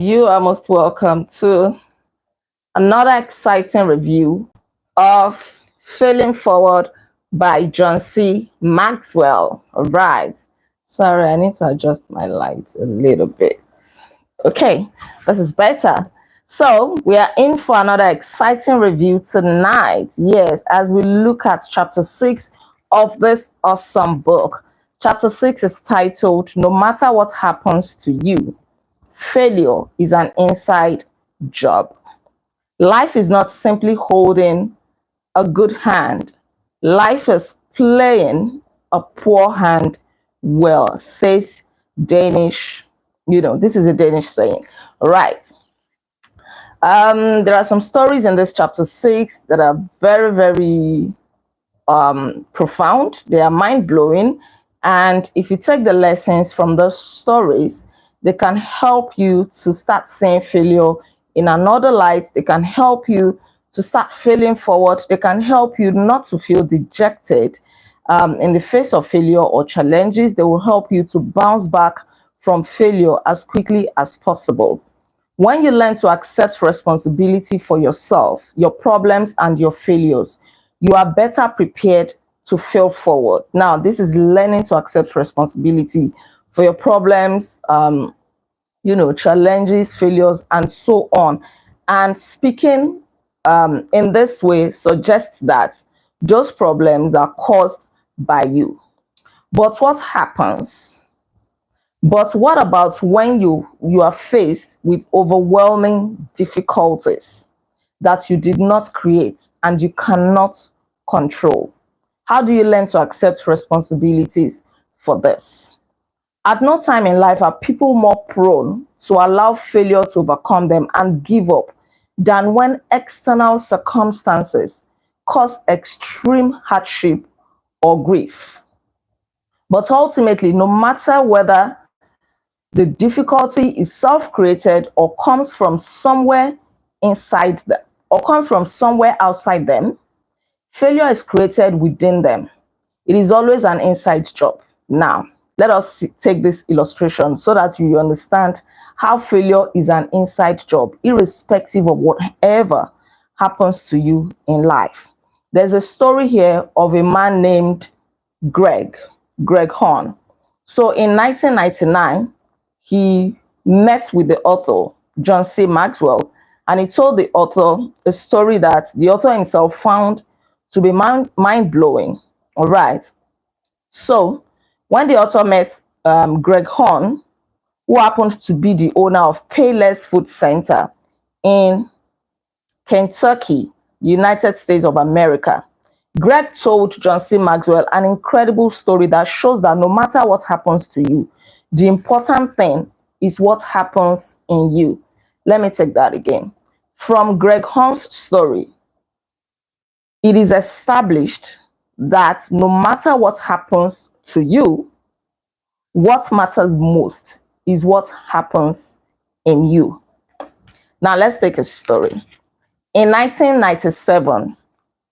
You are most welcome to another exciting review of Failing Forward by John C. Maxwell. All right. Sorry, I need to adjust my lights a little bit. Okay, this is better. So, we are in for another exciting review tonight. Yes, as we look at chapter 6 of this awesome book. Chapter 6 is titled No Matter What Happens to You, Failure is an inside job. Life is not simply holding a good hand. Life is playing a poor hand well, says Danish. This is a Danish saying. Right. There are some stories in this chapter 6 that are very, very profound. They are mind blowing. And if you take the lessons from those stories, they can help you to start seeing failure in another light. They can help you to start failing forward. They can help you not to feel dejected in the face of failure or challenges. They will help you to bounce back from failure as quickly as possible. When you learn to accept responsibility for yourself, your problems, and your failures, you are better prepared to fail forward. Now, this is learning to accept responsibility for your problems, challenges, failures, and so on. And speaking in this way suggests that those problems are caused by you. But what happens? But what about when you are faced with overwhelming difficulties that you did not create and you cannot control? How do you learn to accept responsibilities for this? At no time in life are people more prone to allow failure to overcome them and give up than when external circumstances cause extreme hardship or grief. But ultimately, no matter whether the difficulty is self-created or comes from somewhere inside them or comes from somewhere outside them, failure is created within them. It is always an inside job. Now, let us take this illustration so that you understand how failure is an inside job, irrespective of whatever happens to you in life. There's a story here of a man named Greg Horn. So in 1999, he met with the author, John C. Maxwell, and he told the author a story that the author himself found to be mind-blowing. All right. So when the author met Greg Horn, who happened to be the owner of Payless Food Center in Kentucky, United States of America, Greg told John C. Maxwell an incredible story that shows that no matter what happens to you, the important thing is what happens in you. Let me take that again. From Greg Horn's story, it is established that no matter what happens to you, what matters most is what happens in you. Now, let's take a story. In 1997,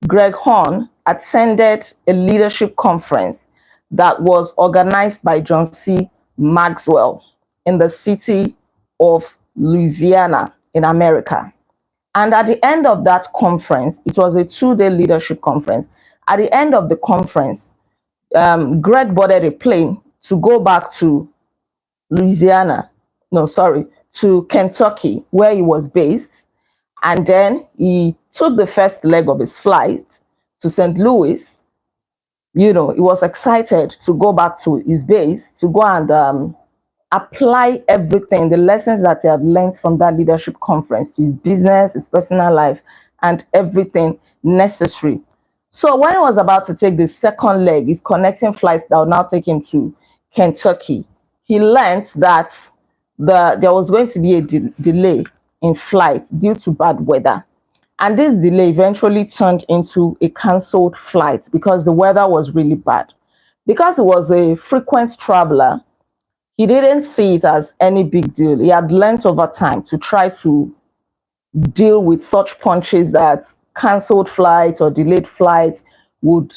Greg Horn attended a leadership conference that was organized by John C. Maxwell in the city of Louisiana in America. And at the end of that conference, it was a 2-day leadership conference. At the end of the conference, Greg boarded a plane to go back to to Kentucky, where he was based. And then he took the first leg of his flight to St. Louis. He was excited to go back to his base to go and apply everything, the lessons that he had learned from that leadership conference to his business, his personal life, and everything necessary. So when he was about to take the second leg, his connecting flight that would now take him to Kentucky, he learned that there was going to be a delay in flight due to bad weather. And this delay eventually turned into a cancelled flight because the weather was really bad. Because he was a frequent traveler, he didn't see it as any big deal. He had learned over time to try to deal with such punches that cancelled flights or delayed flights would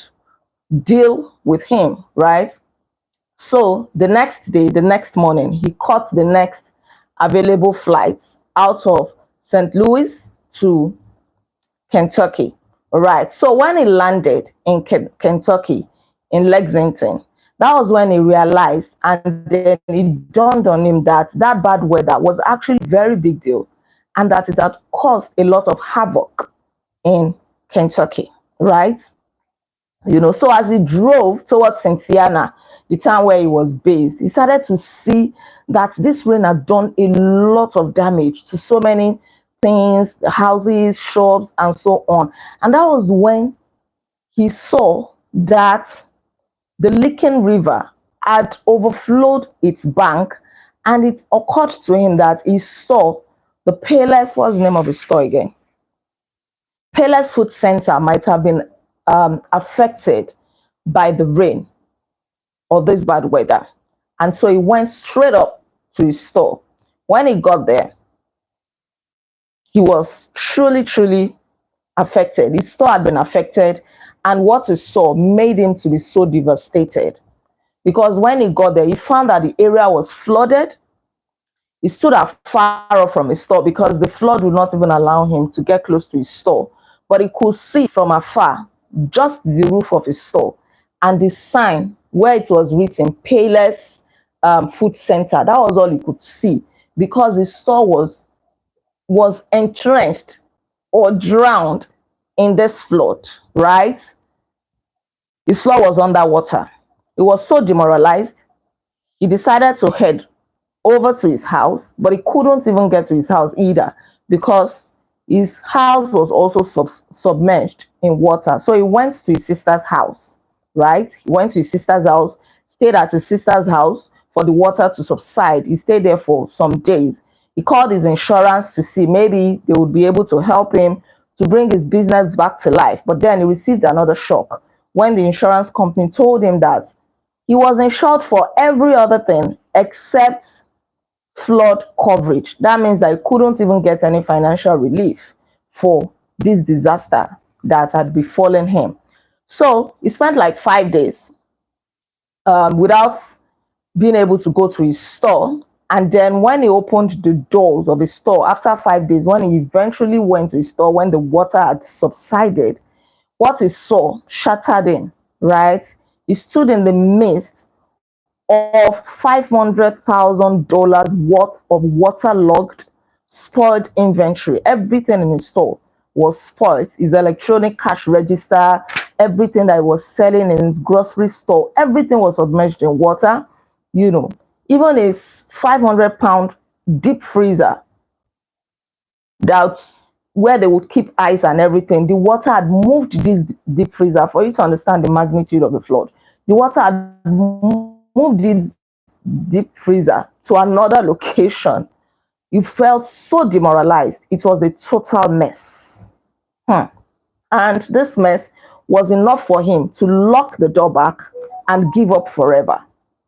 deal with him, right? So the next day, the next morning, he caught the next available flights out of St. Louis to Kentucky. All right. So when he landed in Kentucky, in Lexington, that was when he realized, and then it dawned on him that that bad weather was actually a very big deal, and that it had caused a lot of havoc in Kentucky. Right. So as he drove towards Cynthiana, the town where he was based, he started to see that this rain had done a lot of damage to so many things, houses, shops, and so on. And that was when he saw that the Licking River had overflowed its bank, and it occurred to him that he saw the Payless, what's the name of the store again? Payless Food Center might have been affected by the rain or this bad weather. And so he went straight up to his store. When he got there, he was truly, truly affected. His store had been affected, and what he saw made him to be so devastated. Because when he got there, he found that the area was flooded. He stood afar off from his store because the flood would not even allow him to get close to his store. But he could see from afar just the roof of his store and the sign where it was written Payless Food Center. That was all he could see, because his store was entrenched or drowned in this flood, right? His floor was underwater. He was so demoralized, he decided to head over to his house, but he couldn't even get to his house either, because his house was also submerged in water. So he went to his sister's house, right? He went to his sister's house, stayed at his sister's house for the water to subside. He stayed there for some days. He called his insurance to see maybe they would be able to help him to bring his business back to life. But then he received another shock when the insurance company told him that he was insured for every other thing except flood coverage. That means that he couldn't even get any financial relief for this disaster that had befallen him. So he spent like 5 days without being able to go to his store. And then when he opened the doors of his store after 5 days, when he eventually went to his store, when the water had subsided, what he saw shattered him, right? He stood in the midst of $500,000 worth of waterlogged, spoiled inventory. Everything in his store was spoiled. His electronic cash register, everything that he was selling in his grocery store, everything was submerged in water. Even his 500-pound deep freezer, that where they would keep ice and everything, the water had moved this deep freezer. For you to understand the magnitude of the flood, the water had moved this deep freezer to another location. He felt so demoralized. It was a total mess. And this mess was enough for him to lock the door back and give up forever,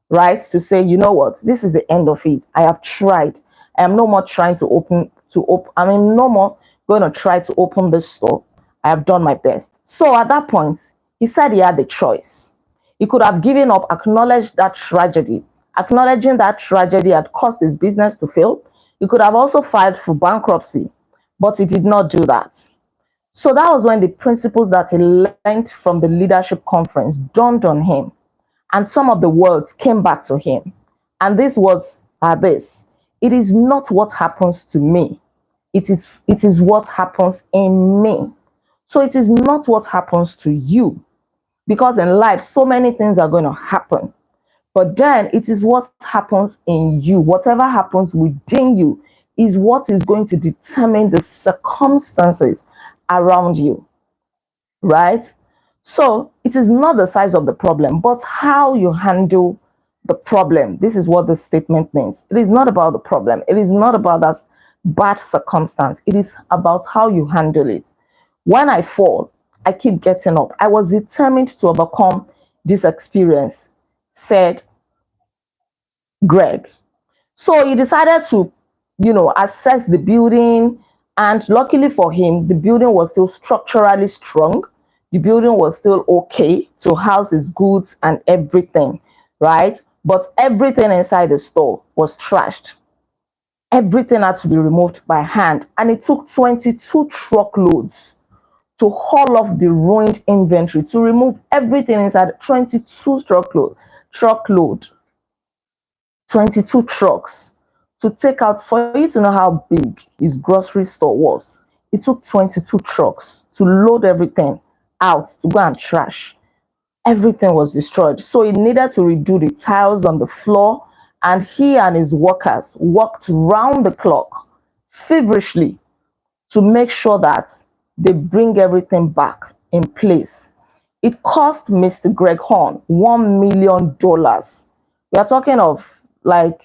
right? To say, you know what, this is the end of it. I have tried. I am no more trying to no more going to try to open this store. I have done my best. So at that point, he said he had the choice. He could have given up, acknowledging that tragedy had caused his business to fail. He could have also filed for bankruptcy, but he did not do that. So that was when the principles that he learned from the leadership conference dawned on him, and some of the words came back to him. And these words are this: it is not what happens to me. It is what happens in me. So it is not what happens to you. Because in life, so many things are going to happen. But then it is what happens in you. Whatever happens within you is what is going to determine the circumstances around you. Right? So it is not the size of the problem, but how you handle the problem. This is what the statement means. It is not about the problem. It is not about that bad circumstance. It is about how you handle it. When I fall, I keep getting up. I was determined to overcome this experience, said Greg. So he decided to, assess the building. And luckily for him, the building was still structurally strong. The building was still okay to house his goods and everything, right? But everything inside the store was trashed. Everything had to be removed by hand, and it took 22 truckloads to haul off the ruined inventory, to remove everything inside. 22 truckload, 22 trucks to take out. For you to know how big his grocery store was, it took 22 trucks to load everything out to go and trash. Everything was destroyed, so he needed to redo the tiles on the floor, and he and his workers worked round the clock feverishly to make sure that they bring everything back in place. It cost Mr. Greg Horn $1 million. We are talking of like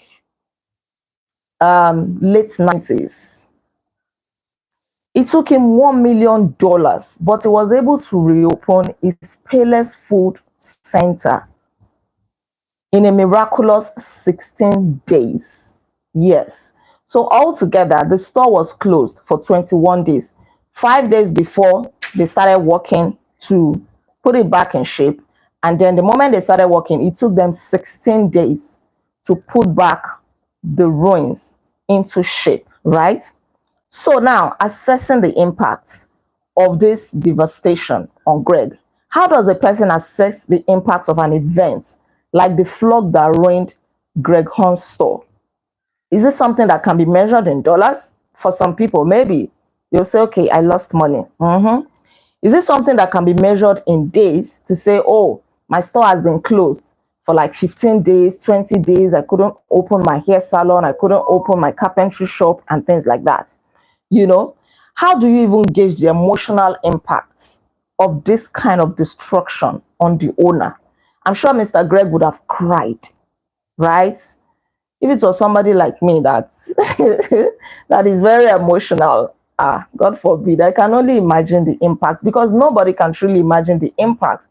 late 90s. It took him $1 million, but he was able to reopen his Payless Food Center in a miraculous 16 days. Yes. So altogether, the store was closed for 21 days. 5 days before they started working to put it back in shape. And then the moment they started working, it took them 16 days to put back the ruins into shape, right? So now, assessing the impact of this devastation on Greg. How does a person assess the impact of an event like the flood that ruined Greg Horn's store? Is this something that can be measured in dollars? For some people, maybe they'll say, okay, I lost money. Is this something that can be measured in days to say, oh, my store has been closed for like 15 days, 20 days. I couldn't open my hair salon. I couldn't open my carpentry shop and things like that. You know, how do you even gauge the emotional impact of this kind of destruction on the owner? I'm sure Mr. Greg would have cried, right? If it was somebody like me that that is very emotional, God forbid, I can only imagine the impact, because nobody can truly imagine the impact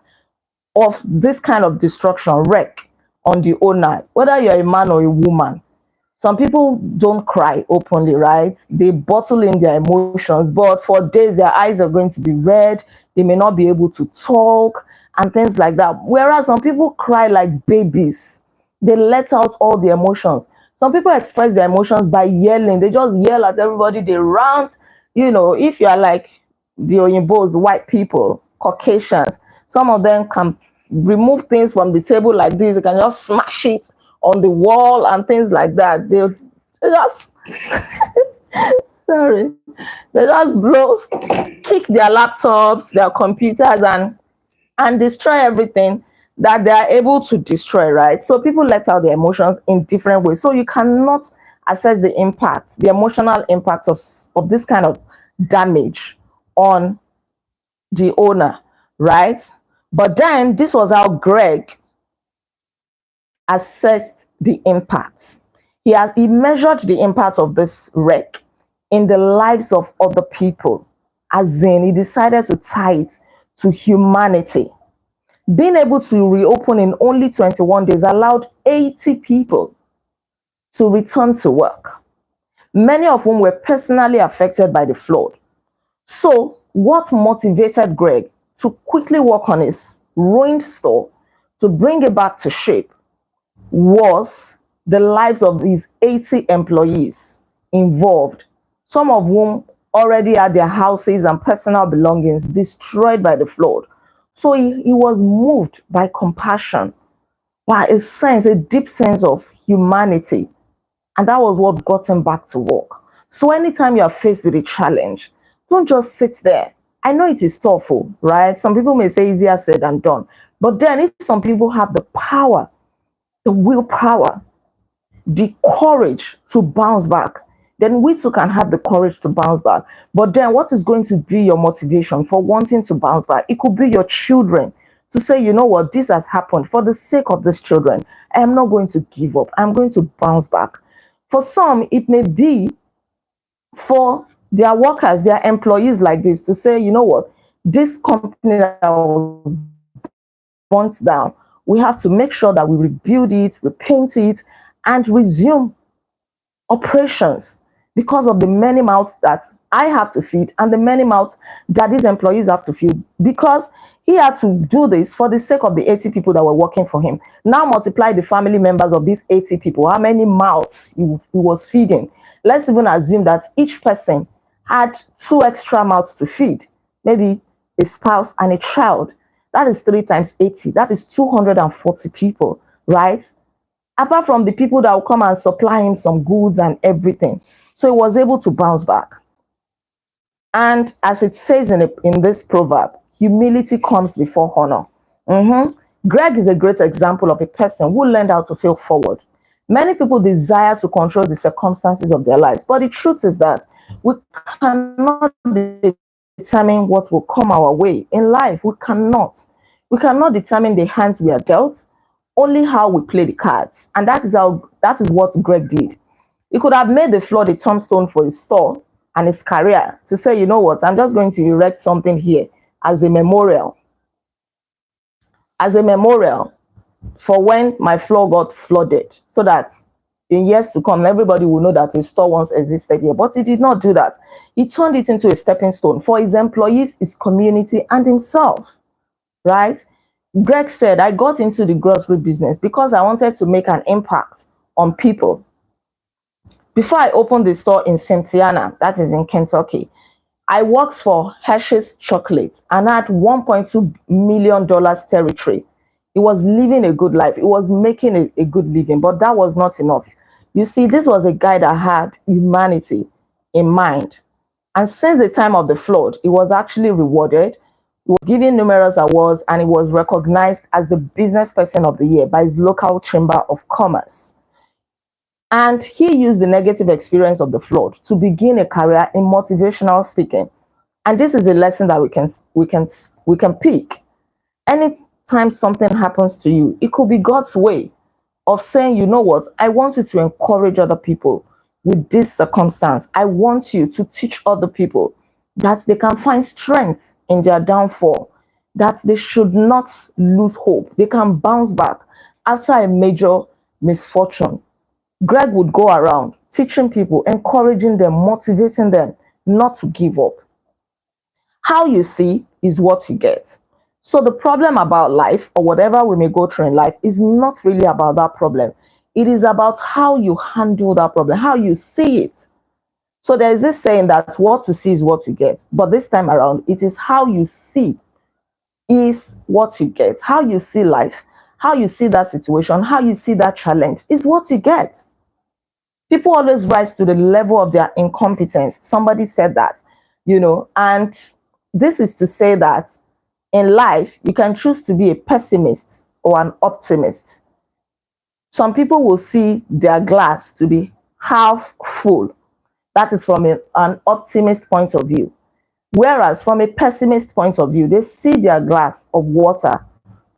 of this kind of destruction, wreck on the owner, whether you're a man or a woman. Some people don't cry openly, right? They bottle in their emotions, but for days their eyes are going to be red. They may not be able to talk and things like that. Whereas some people cry like babies. They let out all the emotions. Some people express their emotions by yelling. They just yell at everybody. They rant. You know, if you are like the Oyimbos, white people, Caucasians, some of them can remove things from the table like this. They can just smash it on the wall and things like that. They just sorry, they just blow, kick their laptops, their computers, and destroy everything that they are able to destroy, right? So people let out their emotions in different ways. So you cannot assess the impact, the emotional impact of this kind of damage on the owner, right? But then this was how Greg assessed the impact. He measured the impact of this wreck in the lives of other people, as in he decided to tie it to humanity. Being able to reopen in only 21 days allowed 80 people to return to work, many of whom were personally affected by the flood. So what motivated Greg to quickly work on his ruined store to bring it back to shape was the lives of these 80 employees involved, some of whom already had their houses and personal belongings destroyed by the flood. So he was moved by compassion, by a deep sense of humanity. And that was what got him back to work. So anytime you are faced with a challenge, don't just sit there. I know it is tough, right? Some people may say easier said than done. But then if some people have the power, the willpower, the courage to bounce back, then we too can have the courage to bounce back. But then what is going to be your motivation for wanting to bounce back? It could be your children, to say, you know what, this has happened. For the sake of these children, I am not going to give up. I'm going to bounce back. For some, it may be for their workers, their employees like this, to say, you know what, this company that was burnt down, we have to make sure that we rebuild it, repaint it, and resume operations, because of the many mouths that I have to feed and the many mouths that these employees have to feed, because he had to do this for the sake of the 80 people that were working for him. Now multiply the family members of these 80 people, how many mouths he was feeding. let's even assume that each person had two extra mouths to feed, maybe a spouse and a child. That is 3 times 80. That is 240 people, right? Apart from the people that will come and supply him some goods and everything. So he was able to bounce back. And as it says in this proverb, humility comes before honor. Greg is a great example of a person who learned how to fail forward. Many people desire to control the circumstances of their lives, but the truth is that we cannot determine what will come our way in life. We cannot. We cannot determine the hands we are dealt, only how we play the cards. And that is what Greg did. He could have made the flood a tombstone for his store and his career, to say, you know what, I'm just going to erect something here as a memorial. As a memorial for when my floor got flooded, so that in years to come, everybody will know that his store once existed here. But he did not do that. He turned it into a stepping stone for his employees, his community, and himself, right? Greg said, I got into the grocery business because I wanted to make an impact on people. Before I opened the store in Cynthiana, that is in Kentucky, I worked for Hershey's Chocolate and had $1.2 million territory. He was living a good life. He was making a good living, but that was not enough. You see, this was a guy that had humanity in mind. And since the time of the flood, he was actually rewarded. He was given numerous awards, and he was recognized as the business person of the year by his local chamber of commerce. And he used the negative experience of the flood to begin a career in motivational speaking. And this is a lesson that we can pick. Anytime something happens to you, it could be God's way of saying, you know what, I want you to encourage other people with this circumstance. I want you to teach other people that they can find strength in their downfall, that they should not lose hope. They can bounce back after a major misfortune. Greg would go around teaching people, encouraging them, motivating them not to give up. How you see is what you get. So the problem about life, or whatever we may go through in life, is not really about that problem. It is about how you handle that problem, how you see it. So there is this saying that what you see is what you get. But this time around, it is how you see is what you get. How you see life, how you see that situation, how you see that challenge is what you get. People always rise to the level of their incompetence. Somebody said that, and this is to say that in life, you can choose to be a pessimist or an optimist. Some people will see their glass to be half full. That is from an optimist point of view. Whereas from a pessimist point of view, they see their glass of water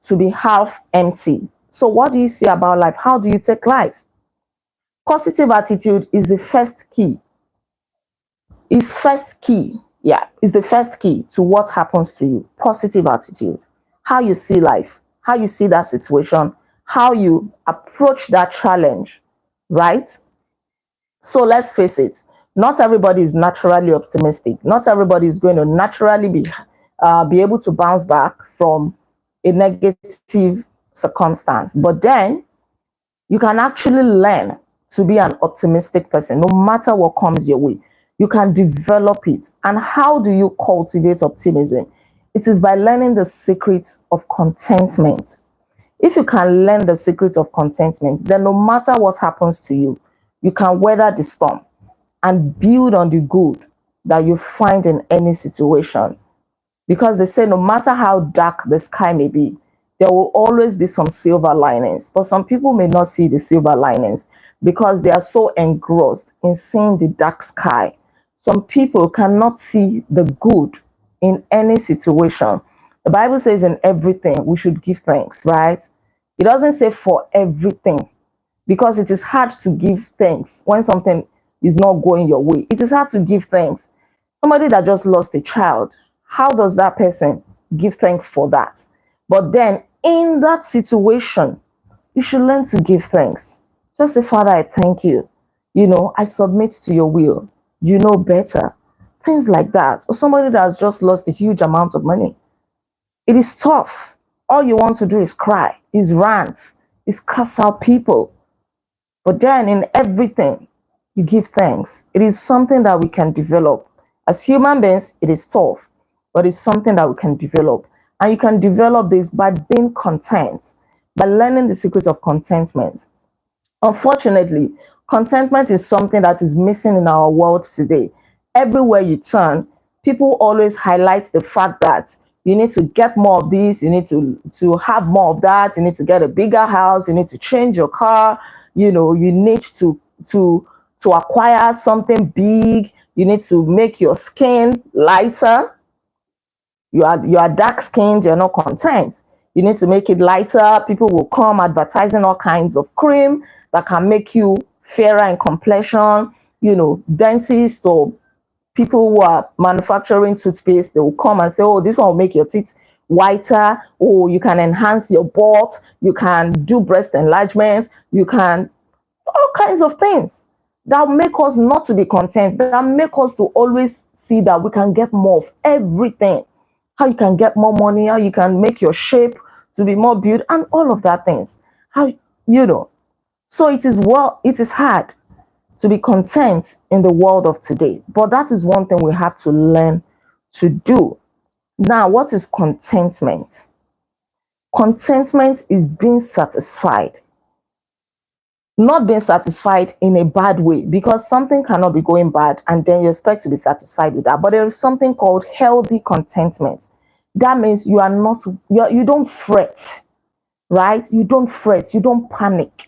to be half empty. So what do you see about life? How do you take life? Positive attitude is the first key. Is the first key to what happens to you. Positive attitude. How you see life, how you see that situation, how you approach that challenge, right? So let's face it, not everybody is naturally optimistic. Not everybody is going to naturally be able to bounce back from a negative circumstance. But then you can actually learn to be an optimistic person, no matter what comes your way. You can develop it. And how do you cultivate optimism? It is by learning the secrets of contentment. If you can learn the secrets of contentment, then no matter what happens to you, you can weather the storm and build on the good that you find in any situation. Because they say no matter how dark the sky may be, there will always be some silver linings. But some people may not see the silver linings because they are so engrossed in seeing the dark sky. Some people cannot see the good in any situation. The Bible says in everything we should give thanks, right? It doesn't say for everything, because it is hard to give thanks when something is not going your way. It is hard to give thanks. Somebody that just lost a child, how does that person give thanks for that? But then in that situation, you should learn to give thanks. Just say, Father, I thank you. I submit to your will. You know better. Things like that. Or somebody that has just lost a huge amount of money. It is tough. All you want to do is cry, is rant, is cuss out people. But then in everything, you give thanks. It is something that we can develop. As human beings, it is tough, but it's something that we can develop. And you can develop this by being content, by learning the secret of contentment. Unfortunately, contentment is something that is missing in our world today. Everywhere you turn, people always highlight the fact that you need to get more of this, you need to have more of that, you need to get a bigger house, you need to change your car, you need to acquire something big, you need to make your skin lighter. You are dark skinned, you're not content. You need to make it lighter. People will come advertising all kinds of cream that can make you fairer in complexion. Dentists or people who are manufacturing toothpaste, they will come and say, oh, this one will make your teeth whiter. Oh, you can enhance your butt. You can do breast enlargement. You can all kinds of things that make us not to be content, that make us to always see that we can get more of everything. How you can get more money, how you can make your shape to be more beautiful, and all of that things. So it is hard to be content in the world of today. But that is one thing we have to learn to do. Now, what is contentment? Contentment is being satisfied. Not being satisfied in a bad way, because something cannot be going bad and then you expect to be satisfied with that. But there is something called healthy contentment. That means you don't fret, right? You don't fret, you don't panic,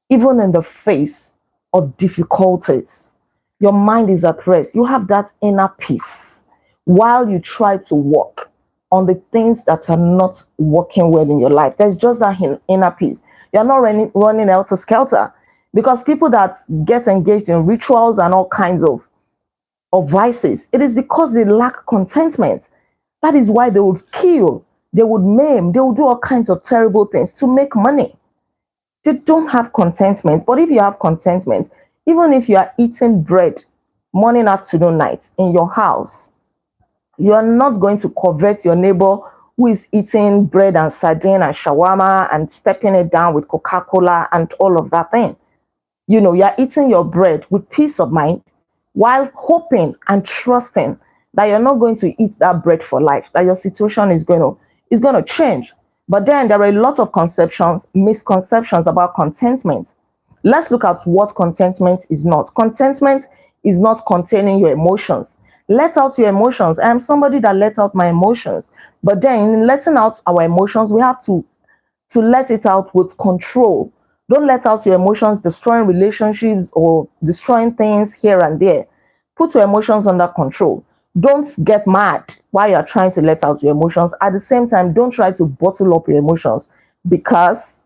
even in the face of difficulties. Your mind is at rest. You have that inner peace while you try to work on the things that are not working well in your life. There's just that inner peace. You're not running helter skelter, because people that get engaged in rituals and all kinds of vices, it is because they lack contentment. That is why they would kill, they would maim, they would do all kinds of terrible things to make money. They don't have contentment. But if you have contentment, even if you are eating bread morning, afternoon, night in your house, you are not going to covet your neighbor who is eating bread and sardine and shawarma and stepping it down with Coca-Cola and all of that thing. You're eating your bread with peace of mind while hoping and trusting that you're not going to eat that bread for life, that your situation is going to change. But then there are a lot of misconceptions about contentment. Let's look at what contentment is not. Contentment is not containing your emotions. Let out your emotions. I am somebody that lets out my emotions. But then in letting out our emotions, we have to let it out with control. Don't let out your emotions destroying relationships or destroying things here and there. Put your emotions under control. Don't get mad while you're trying to let out your emotions. At the same time, don't try to bottle up your emotions, because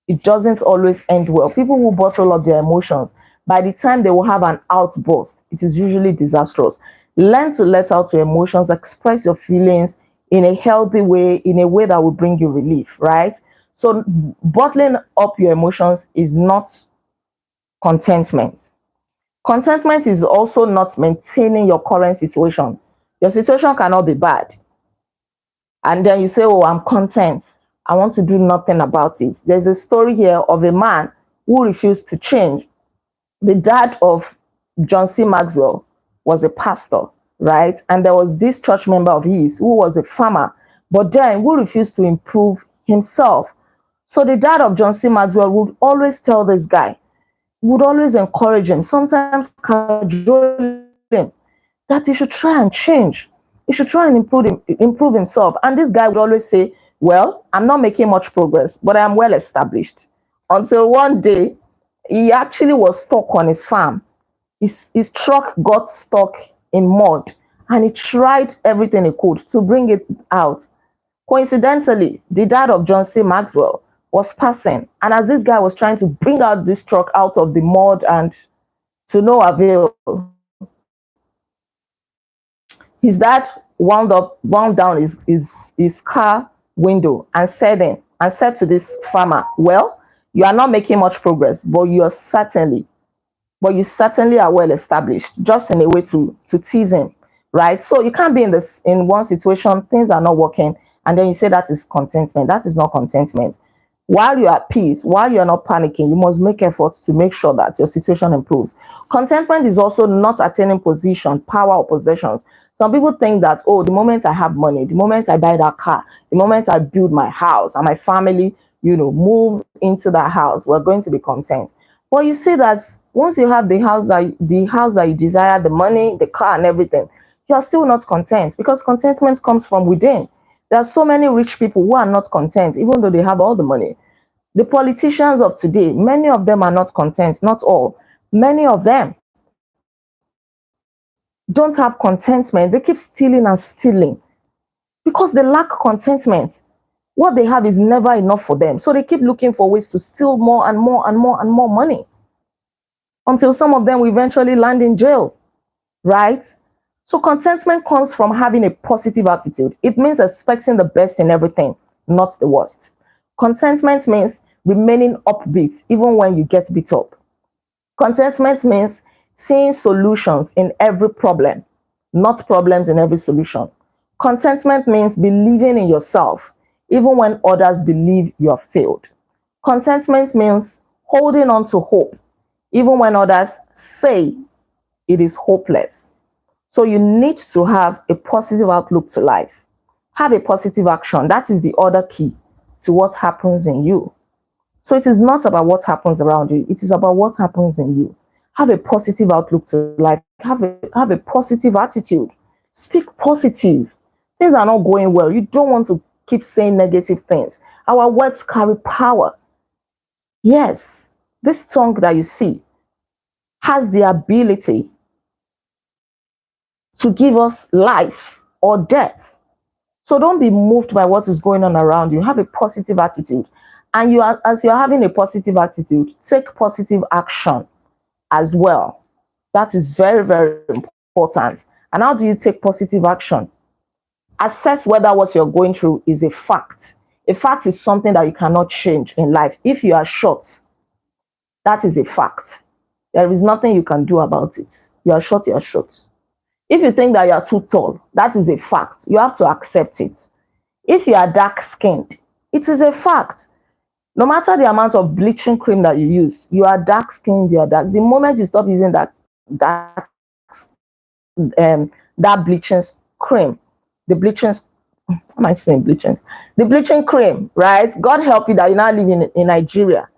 it doesn't always end well. People who bottle up their emotions, by the time they will have an outburst, it is usually disastrous. Learn to let out your emotions, express your feelings in a healthy way, in a way that will bring you relief, right? So bottling up your emotions is not contentment. Contentment is also not maintaining your current situation. Your situation cannot be bad, and then you say, oh, I'm content, I want to do nothing about it. There's a story here of a man who refused to change. The dad of John C. Maxwell was a pastor, right? And there was this church member of his who was a farmer, but then who refused to improve himself. So the dad of John C. Maxwell would always tell this guy, would always encourage him, sometimes cajole him, that he should try and change. He should try and improve himself. And this guy would always say, well, I'm not making much progress, but I am well established. Until one day, he actually was stuck on his farm. His truck got stuck in mud, and he tried everything he could to bring it out. Coincidentally, the dad of John C. Maxwell was passing, and as this guy was trying to bring out this truck out of the mud, and to no avail, his dad wound down his car window and said to this farmer, well, you are not making much progress, but you certainly are well established, just in a way to tease him, right? So you can't be in one situation, things are not working, and then you say that is contentment. That is not contentment. While you're at peace, while you're not panicking, you must make efforts to make sure that your situation improves. Contentment is also not attaining position, power, or possessions. Some people think that, oh, the moment I have money, the moment I buy that car, the moment I build my house and my family, move into that house, we're going to be content. But you see that once you have the house that you desire, the money, the car, and everything, you're still not content, because contentment comes from within. There are so many rich people who are not content, even though they have all the money. The politicians of today, many of them are not content, not all. Many of them don't have contentment. They keep stealing and stealing because they lack contentment. What they have is never enough for them. So they keep looking for ways to steal more and more and more and more money until some of them will eventually land in jail, right? So contentment comes from having a positive attitude. It means expecting the best in everything, not the worst. Contentment means remaining upbeat even when you get beat up. Contentment means seeing solutions in every problem, not problems in every solution. Contentment means believing in yourself even when others believe you have failed. Contentment means holding on to hope even when others say it is hopeless. So you need to have a positive outlook to life. Have a positive action. That is the other key to what happens in you. So it is not about what happens around you. It is about what happens in you. Have a positive outlook to life. Have a positive attitude. Speak positive. Things are not going well. You don't want to keep saying negative things. Our words carry power. Yes, this tongue that you see has the ability to give us life or death. So don't be moved by what is going on around you. Have a positive attitude. And as you're having a positive attitude, take positive action as well. That is very, very important. And how do you take positive action? Assess whether what you're going through is a fact. A fact is something that you cannot change in life. If you are short, that is a fact. There is nothing you can do about it. You are short, you are short. If you think that you are too tall, that is a fact. You have to accept it. If you are dark skinned, it is a fact. No matter the amount of bleaching cream that you use, you are dark skinned, you are dark. The moment you stop using that that bleaching cream, the bleaching, am I saying bleaching? The bleaching cream, right? God help you that you now live in Nigeria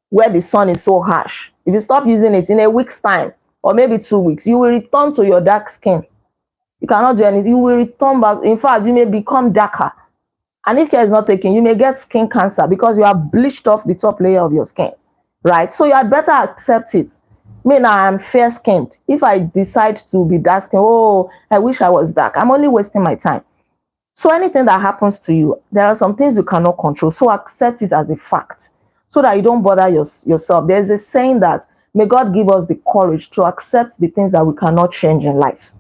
where the sun is so harsh. If you stop using it in a week's time or maybe 2 weeks, you will return to your dark skin. You cannot do anything. You will return back. In fact, you may become darker. And if care is not taken, you may get skin cancer because you have bleached off the top layer of your skin, right? So you had better accept it. Me now, I'm fair skinned. If I decide to be dark skinned, oh, I wish I was dark. I'm only wasting my time. So anything that happens to you, there are some things you cannot control. So accept it as a fact so that you don't bother yourself. There's a saying that may God give us the courage to accept the things that we cannot change in life.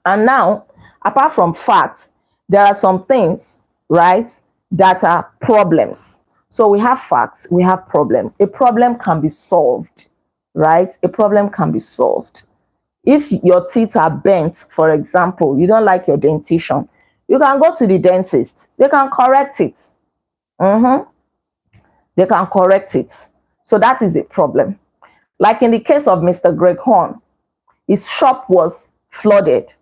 And now, apart from facts, there are some things, right, that are problems. So we have facts, we have problems. A problem can be solved, right? A problem can be solved. If your teeth are bent, for example, you don't like your dentition, you can go to the dentist. They can correct it. They can correct it. So that is a problem. Like in the case of Mr. Greg Horn, his shop was flooded.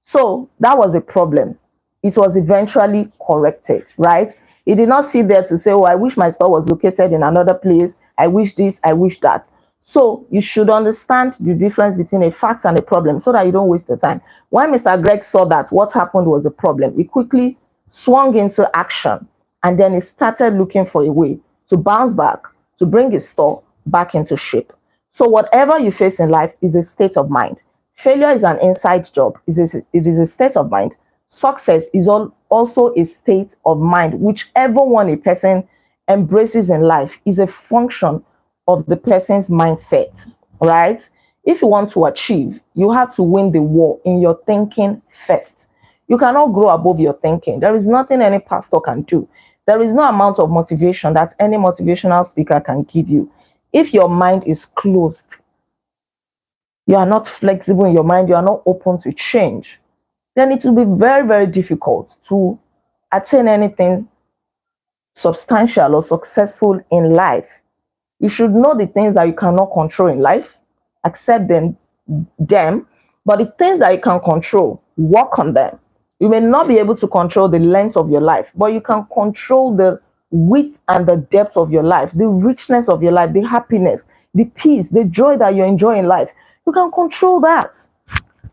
So that was a problem. It was eventually corrected, right? He did not sit there to say, oh, I wish my store was located in another place. I wish this, I wish that. So you should understand the difference between a fact and a problem so that you don't waste your time. When Mr. Greg saw that what happened was a problem, he quickly swung into action and then he started looking for a way to bounce back, to bring his store back into shape. So whatever you face in life is a state of mind. Failure is an inside job. It is a state of mind. Success is also a state of mind. Whichever one a person embraces in life is a function of the person's mindset, right? If you want to achieve, you have to win the war in your thinking first. You cannot grow above your thinking. There is nothing any pastor can do. There is no amount of motivation that any motivational speaker can give you. If your mind is closed, you are not flexible in your mind, you are not open to change, then it will be very, very difficult to attain anything substantial or successful in life, you should know the things that you cannot control in life, accept them, but the things that you can control, work on them. You may not be able to control the length of your life, but you can control the width and the depth of your life, the richness of your life, the happiness, the peace, the joy that you enjoy in life. You can control that,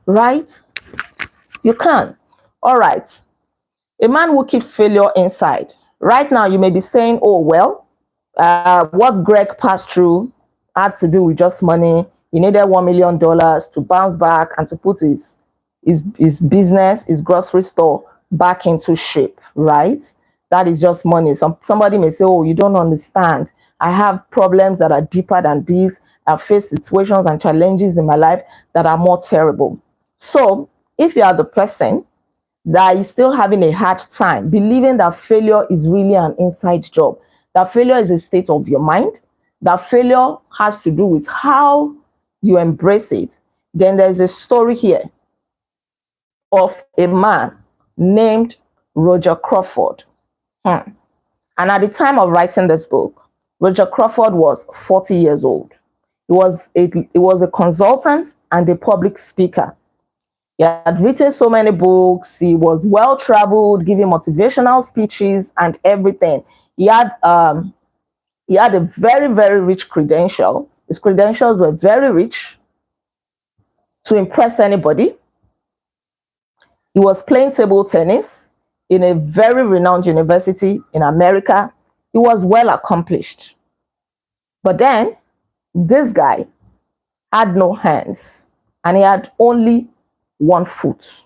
right? You can. All right. A man who keeps failure inside. Right now, you may be saying, oh, well, what Greg passed through had to do with just money. He needed $1 million to bounce back and to put his business, his grocery store back into shape, right? That is just money. Somebody may say, oh, you don't understand. I have problems that are deeper than this. I've faced situations and challenges in my life that are more terrible. So if you are the person that is still having a hard time believing that failure is really an inside job, that failure is a state of your mind, that failure has to do with how you embrace it, then there's a story here of a man named Roger Crawford. And at the time of writing this book, Roger Crawford was 40 years old. He was a consultant and a public speaker. He had written so many books. He was well traveled, giving motivational speeches and everything. He had a very, very rich credential. His credentials were very rich to impress anybody. He was playing table tennis in a very renowned university in America. He was well accomplished. But then this guy had no hands and he had only one foot.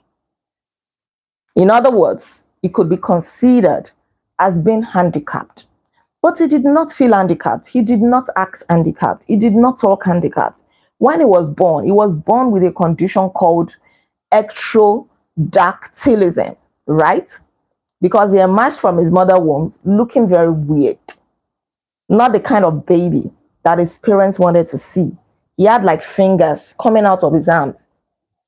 In other words, he could be considered as being handicapped. But he did not feel handicapped. He did not act handicapped. He did not talk handicapped. When he was born with a condition called ectrodactylism, right? Because he emerged from his mother's womb looking very weird. Not the kind of baby that his parents wanted to see. He had like fingers coming out of his arm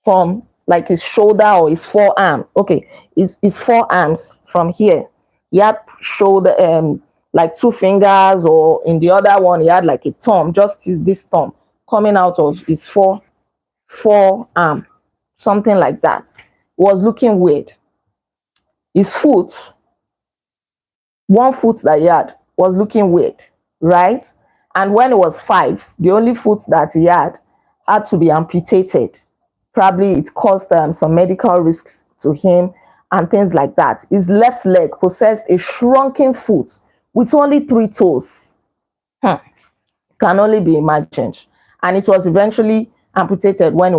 from like his shoulder or his forearm. Okay, his forearms from here. He had shoulder like two fingers, or in the other one he had like a thumb, just this thumb coming out of his forearm, something like that. It was looking weird. His foot, one foot that he was looking weird, right? And when he was 5, the only foot that he had to be amputated. Probably it caused some medical risks to him and things like that. His left leg possessed a shrunken foot with only 3 toes. Can only be imagined. And it was eventually amputated when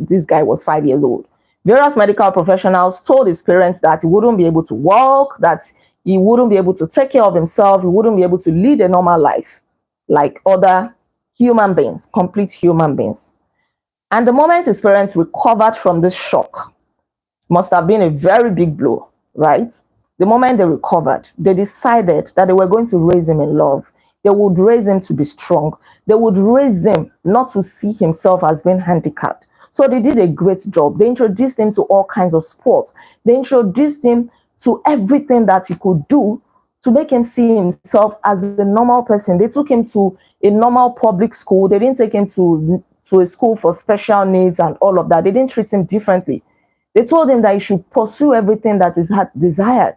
this guy was 5 years old. Various medical professionals told his parents that he wouldn't be able to walk, that he wouldn't be able to take care of himself, he wouldn't be able to lead a normal life like other human beings, complete human beings. And the moment his parents recovered from this shock, must have been a very big blow, right? The moment they recovered, they decided that they were going to raise him in love. They would raise him to be strong. They would raise him not to see himself as being handicapped. So they did a great job. They introduced him to all kinds of sports. They introduced him to everything that he could do to make him see himself as a normal person. They took him to a normal public school. They didn't take him to a school for special needs and all of that. They didn't treat him differently. They told him that he should pursue everything that his heart desired.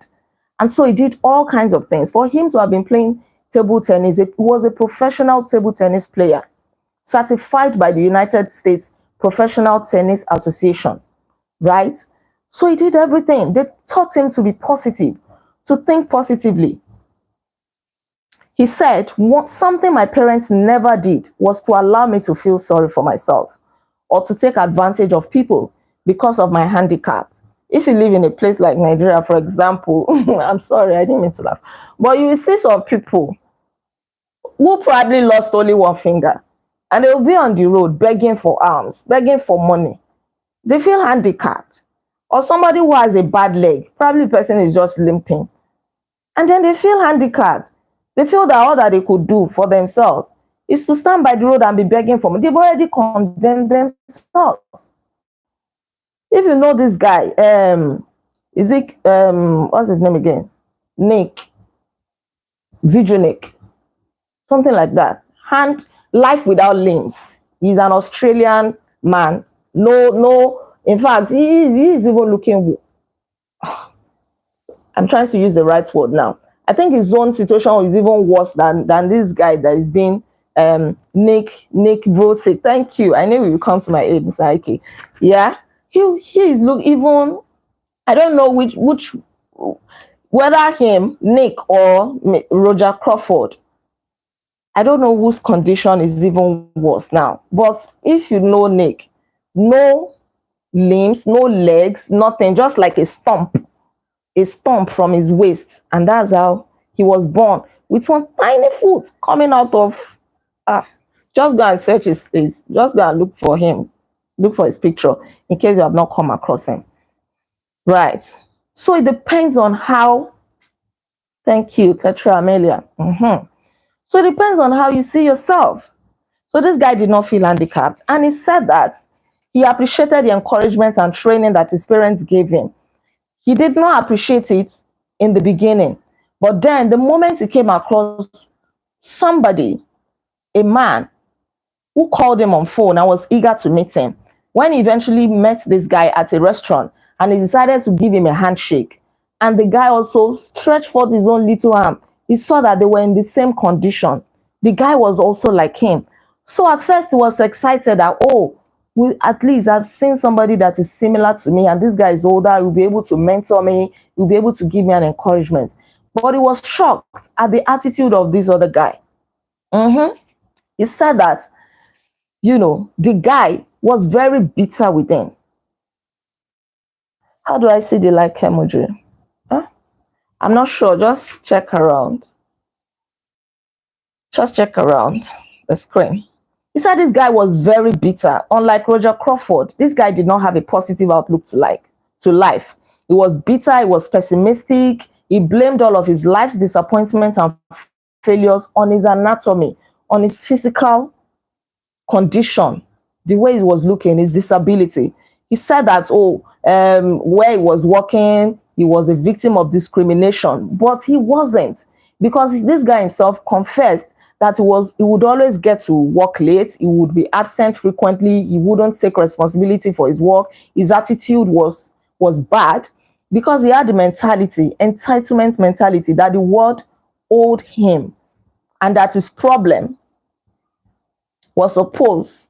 And so he did all kinds of things. For him to have been playing table tennis, he was a professional table tennis player, certified by the United States Professional Tennis Association, right? So he did everything. They taught him to be positive, to think positively. He said, something my parents never did was to allow me to feel sorry for myself or to take advantage of people because of my handicap. If you live in a place like Nigeria, for example, I'm sorry, I didn't mean to laugh, but you will see some people who probably lost only one finger and they'll be on the road begging for alms, begging for money. They feel handicapped. Or somebody who has a bad leg, probably the person is just limping, and then they feel handicapped. They feel that all that they could do for themselves is to stand by the road and be begging for money. They've already condemned themselves. If you know this guy, what's his name again? Nick. Vijunic, something like that. Hand life without limbs. He's an Australian man. No, no. In fact, he is even looking. I'm trying to use the right word now. I think his own situation is even worse than this guy that is being Nick Vosick. Thank you. I knew you would come to my aid, Mr. Ike. Yeah, he is look even. I don't know which whether him Nick or Roger Crawford. I don't know whose condition is even worse now. But if you know Nick, no limbs, no legs, nothing, just like a stump from his waist, and that's how he was born, with one tiny foot coming out of. Just go and search his just go and look for him, look for his picture in case you have not come across him. Right. So it depends on how. Thank you, Tetra Amelia. So it depends on how you see yourself. So this guy did not feel handicapped, and he said that he appreciated the encouragement and training that his parents gave him. He did not appreciate it in the beginning, but then the moment he came across somebody, a man, who called him on phone and was eager to meet him, when he eventually met this guy at a restaurant and he decided to give him a handshake, and the guy also stretched forth his own little arm, he saw that they were in the same condition. The guy was also like him. So at first he was excited that, oh, at least I've seen somebody that is similar to me, and this guy is older, he'll be able to mentor me, he'll be able to give me an encouragement. But he was shocked at the attitude of this other guy. He said that, the guy was very bitter with him. How do I see the like emoji? I'm not sure. Just check around. Just check around the screen. He said this guy was very bitter. Unlike Roger Crawford, this guy did not have a positive outlook to life. He was bitter, he was pessimistic, he blamed all of his life's disappointments and failures on his anatomy, on his physical condition, the way he was looking, his disability. He said that, where he was working, he was a victim of discrimination, but he wasn't, because this guy himself confessed that he would always get to work late, he would be absent frequently, he wouldn't take responsibility for his work, his attitude was bad, because he had the entitlement mentality, that the world owed him, and that his problem was opposed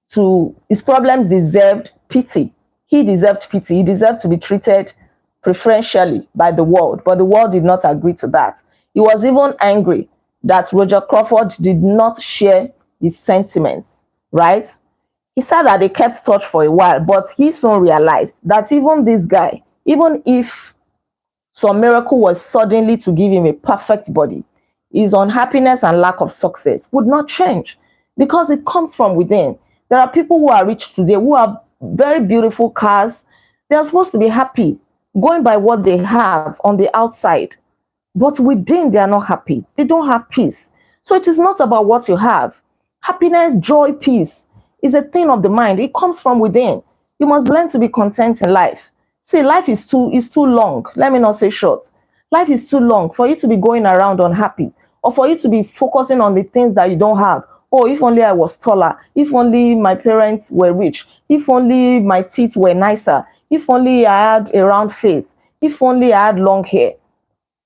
to his problems deserved pity. He deserved pity. He deserved to be treated preferentially by the world, but the world did not agree to that. He was even angry that Roger Crawford did not share his sentiments, right? He said that they kept touch for a while, but he soon realized that even this guy, even if some miracle was suddenly to give him a perfect body, his unhappiness and lack of success would not change, because it comes from within. There are people who are rich today who have very beautiful cars. They are supposed to be happy going by what they have on the outside, but within they are not happy. They don't have peace. So it is not about what you have. Happiness, joy, peace is a thing of the mind. It comes from within. You must learn to be content in life. See, life is too long. Let me not say short. Life is too long for you to be going around unhappy, or for you to be focusing on the things that you don't have. Oh, if only I was taller, if only my parents were rich, if only my teeth were nicer, if only I had a round face, if only I had long hair.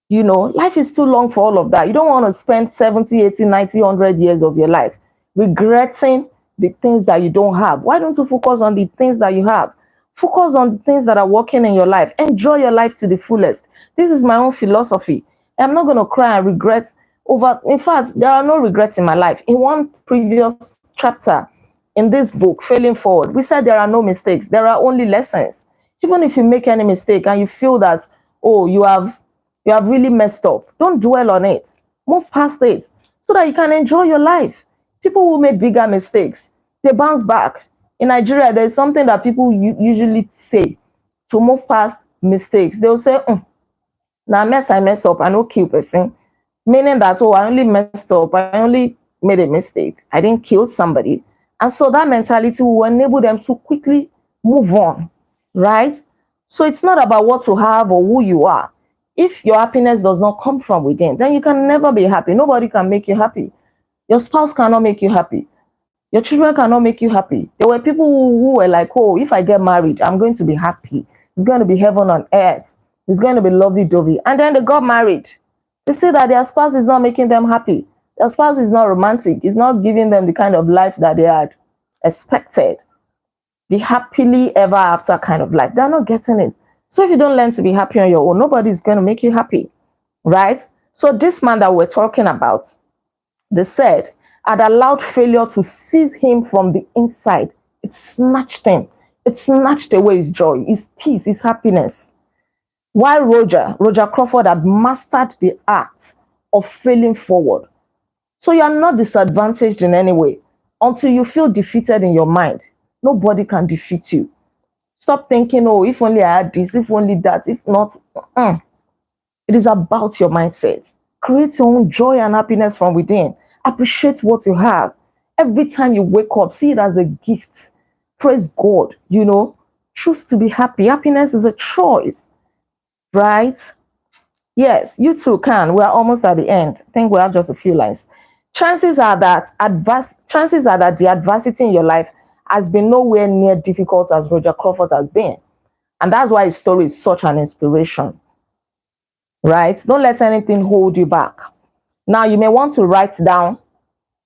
Life is too long for all of that. You don't want to spend 70, 80, 90, 100 years of your life regretting the things that you don't have. Why don't you focus on the things that you have? Focus on the things that are working in your life. Enjoy your life to the fullest. This is my own philosophy. I'm not going to cry and regret over. In fact, there are no regrets in my life. In one previous chapter in this book, Failing Forward, we said there are no mistakes. There are only lessons. Even if you make any mistake and you feel that, you have really messed up, don't dwell on it. Move past it so that you can enjoy your life. People who make bigger mistakes, they bounce back. In Nigeria, there's something that people usually say to move past mistakes. They'll say, now I mess up, I don't kill person. Meaning that, I only messed up, I only made a mistake, I didn't kill somebody. And so that mentality will enable them to quickly move on, right? So it's not about what you have or who you are. If your happiness does not come from within, then you can never be happy. Nobody can make you happy. Your spouse cannot make you happy. Your children cannot make you happy. There were people who were like, oh, if I get married, I'm going to be happy. It's going to be heaven on earth. It's going to be lovey-dovey. And then they got married. They see that their spouse is not making them happy. Their spouse is not romantic. It's not giving them the kind of life that they had expected. The happily ever after kind of life. They're not getting it. So if you don't learn to be happy on your own, nobody's going to make you happy. Right? So this man that we're talking about, they said, had allowed failure to seize him from the inside. It snatched him. It snatched away his joy, his peace, his happiness. While Roger Crawford had mastered the art of failing forward. So you are not disadvantaged in any way until you feel defeated in your mind. Nobody can defeat you. Stop thinking, oh, if only I had this, if only that, if not. It is about your mindset. Create your own joy and happiness from within. Appreciate what you have. Every time you wake up, see it as a gift. Praise God, Choose to be happy. Happiness is a choice, right? Yes, you too can. We're almost at the end. I think we have just a few lines. Chances are that the adversity in your life has been nowhere near difficult as Roger Crawford has been. And that's why his story is such an inspiration, right? Don't let anything hold you back. Now, you may want to write down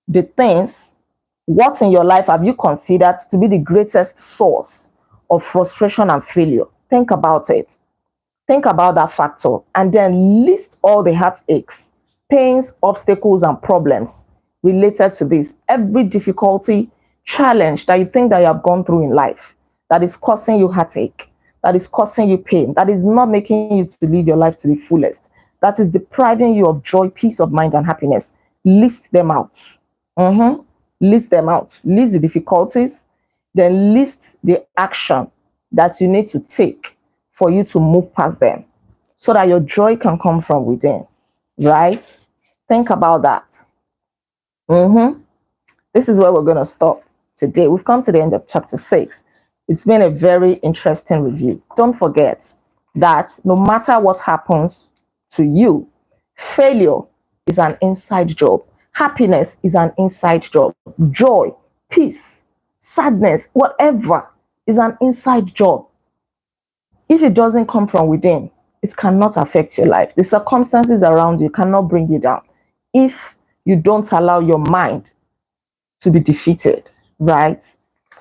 the things, what in your life have you considered to be the greatest source of frustration and failure? Think about it. Think about that factor and then list all the heartaches, pains, obstacles, and problems related to this. Every difficulty, challenge that you think that you have gone through in life that is causing you heartache, that is causing you pain, that is not making you to live your life to the fullest, that is depriving you of joy, peace of mind, and happiness. List them out. List them out. List the difficulties, then list the action that you need to take for you to move past them so that your joy can come from within, right? Think about that. This is where we're going to stop today. We've come to the end of chapter 6. It's been a very interesting review. Don't forget that no matter what happens to you, failure is an inside job. Happiness is an inside job. Joy, peace, sadness, whatever is an inside job. If it doesn't come from within, it cannot affect your life. The circumstances around you cannot bring you down if you don't allow your mind to be defeated, right?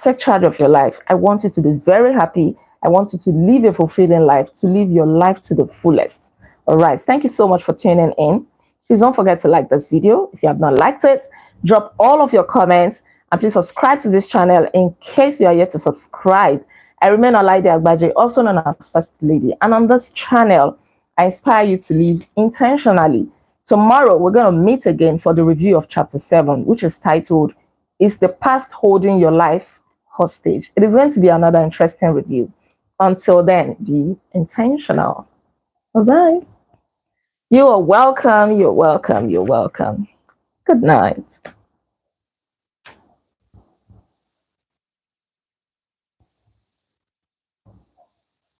Take charge of your life. I want you to be very happy. I want you to live a fulfilling life, to live your life to the fullest. All right. Thank you so much for tuning in. Please don't forget to like this video. If you have not liked it, drop all of your comments and please subscribe to this channel in case you are yet to subscribe. I remain Olaide Agbaje, also known as First Lady. And on this channel, I inspire you to live intentionally. Tomorrow, we're going to meet again for the review of chapter 7, which is titled, Is the Past Holding Your Life Hostage? It is going to be another interesting review. Until then, be intentional. Bye-bye. You are welcome. You're welcome. You're welcome. Good night.